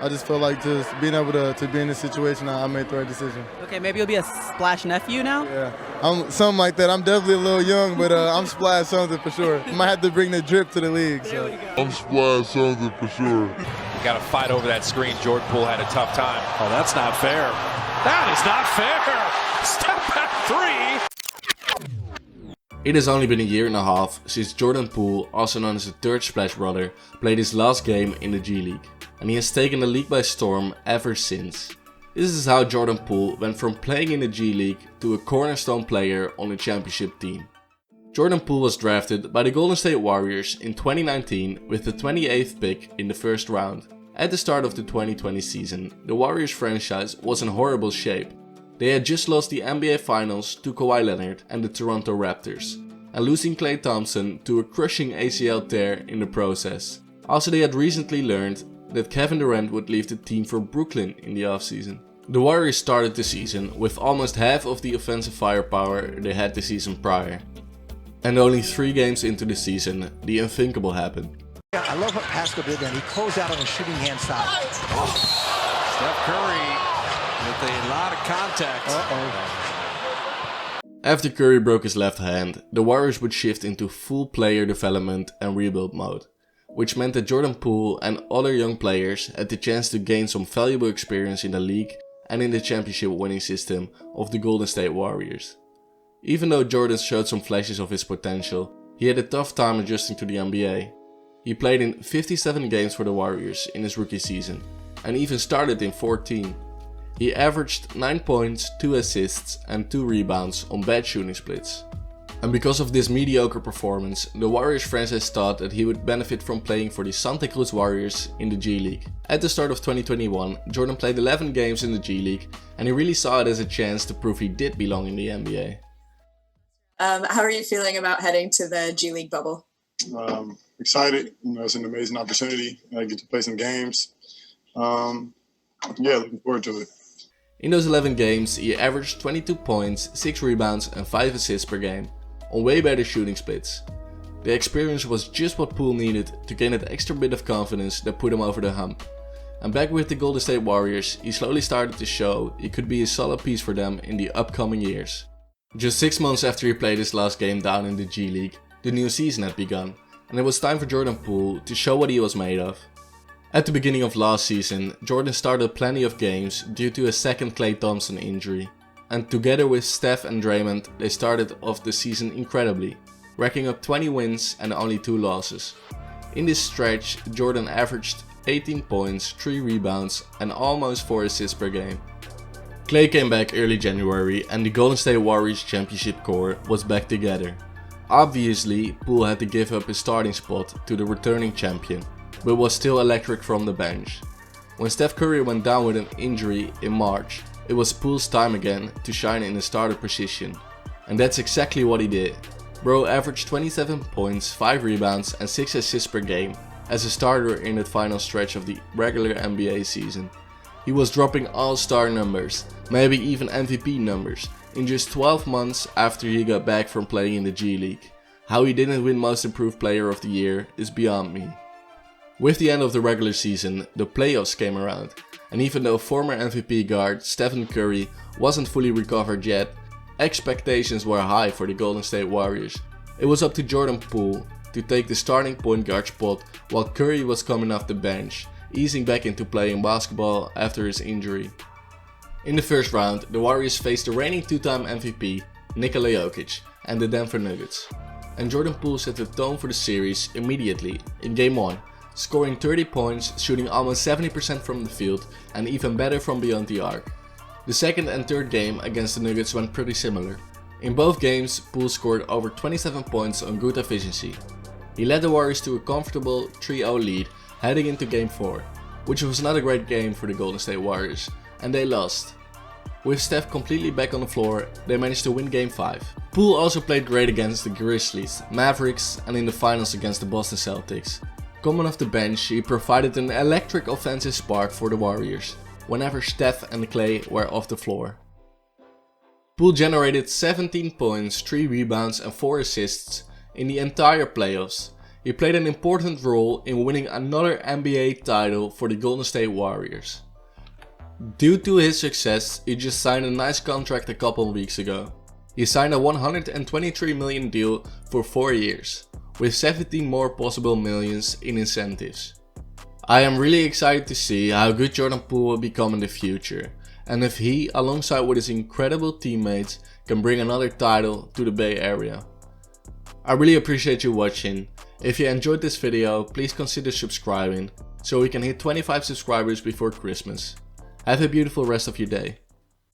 I just felt like just being able to be in this situation, I made the right decision. Okay, maybe you'll be a Splash nephew now? Yeah, I'm something like that. I'm definitely a little young, but I'm Splash something for sure. Might have to bring the drip to the league. So. I'm Splash something for sure. Got to fight over that screen. Jordan Poole had a tough time. Oh, that's not fair. That is not fair. Step back three. It has only been a year and a half since Jordan Poole, also known as the third Splash brother, played his last game in the G League, and he has taken the league by storm ever since. This is how Jordan Poole went from playing in the G League to a cornerstone player on the championship team. Jordan Poole was drafted by the Golden State Warriors in 2019 with the 28th pick in the first round. At the start of the 2020 season, the Warriors franchise was in horrible shape. They had just lost the NBA Finals to Kawhi Leonard and the Toronto Raptors, and losing Klay Thompson to a crushing ACL tear in the process. Also, they had recently learned that Kevin Durant would leave the team for Brooklyn in the offseason. The Warriors started the season with almost half of the offensive firepower they had the season prior. And only 3 games into the season, the unthinkable happened. I love what Pascal did then. He closed out on a shooting hand side. Steph Curry with a lot of contact. After Curry broke his left hand, the Warriors would shift into full player development and rebuild mode, which meant that Jordan Poole and other young players had the chance to gain some valuable experience in the league and in the championship winning system of the Golden State Warriors. Even though Jordan showed some flashes of his potential, he had a tough time adjusting to the NBA. He played in 57 games for the Warriors in his rookie season, and even started in 14. He averaged 9 points, 2 assists and 2 rebounds on bad shooting splits. And because of this mediocre performance, the Warriors franchise thought that he would benefit from playing for the Santa Cruz Warriors in the G League. At the start of 2021, Jordan played 11 games in the G League, and he really saw it as a chance to prove he did belong in the NBA. How are you feeling about heading to the G League bubble? Excited. It's an amazing opportunity. I get to play some games. Looking forward to it. In those 11 games, he averaged 22 points, 6 rebounds and 5 assists per game, on way better shooting splits. The experience was just what Poole needed to gain that extra bit of confidence that put him over the hump. And back with the Golden State Warriors, he slowly started to show he could be a solid piece for them in the upcoming years. Just 6 months after he played his last game down in the G League, the new season had begun, and it was time for Jordan Poole to show what he was made of. At the beginning of last season, Jordan started plenty of games due to a second Klay Thompson injury, and together with Steph and Draymond, they started off the season incredibly, racking up 20 wins and only 2 losses. In this stretch, Jordan averaged 18 points, 3 rebounds and almost 4 assists per game. Klay came back early January and the Golden State Warriors championship core was back together. Obviously, Poole had to give up his starting spot to the returning champion, but was still electric from the bench. When Steph Curry went down with an injury in March, it was Poole's time again to shine in the starter position. And that's exactly what he did. Bro averaged 27 points, 5 rebounds and 6 assists per game as a starter in the final stretch of the regular NBA season. He was dropping all-star numbers, maybe even MVP numbers, in just 12 months after he got back from playing in the G League. How he didn't win Most Improved Player of the Year is beyond me. With the end of the regular season, the playoffs came around, and even though former MVP guard Stephen Curry wasn't fully recovered yet, expectations were high for the Golden State Warriors. It was up to Jordan Poole to take the starting point guard spot while Curry was coming off the bench, easing back into playing basketball after his injury. In the first round, the Warriors faced the reigning 2-time MVP Nikola Jokic and the Denver Nuggets, and Jordan Poole set the tone for the series immediately in Game 1. Scoring 30 points, shooting almost 70% from the field and even better from beyond the arc. The second and third game against the Nuggets went pretty similar. In both games, Poole scored over 27 points on good efficiency. He led the Warriors to a comfortable 3-0 lead heading into Game 4, which was not a great game for the Golden State Warriors, and they lost. With Steph completely back on the floor, they managed to win Game 5. Poole also played great against the Grizzlies, Mavericks and in the finals against the Boston Celtics. Coming off the bench, he provided an electric offensive spark for the Warriors, whenever Steph and Klay were off the floor. Poole generated 17 points, 3 rebounds and 4 assists in the entire playoffs. He played an important role in winning another NBA title for the Golden State Warriors. Due to his success, he just signed a nice contract a couple weeks ago. He signed a $123 million deal for 4 years, with 17 more possible millions in incentives. I am really excited to see how good Jordan Poole will become in the future, and if he, alongside with his incredible teammates, can bring another title to the Bay Area. I really appreciate you watching. If you enjoyed this video, please consider subscribing, so we can hit 25 subscribers before Christmas. Have a beautiful rest of your day.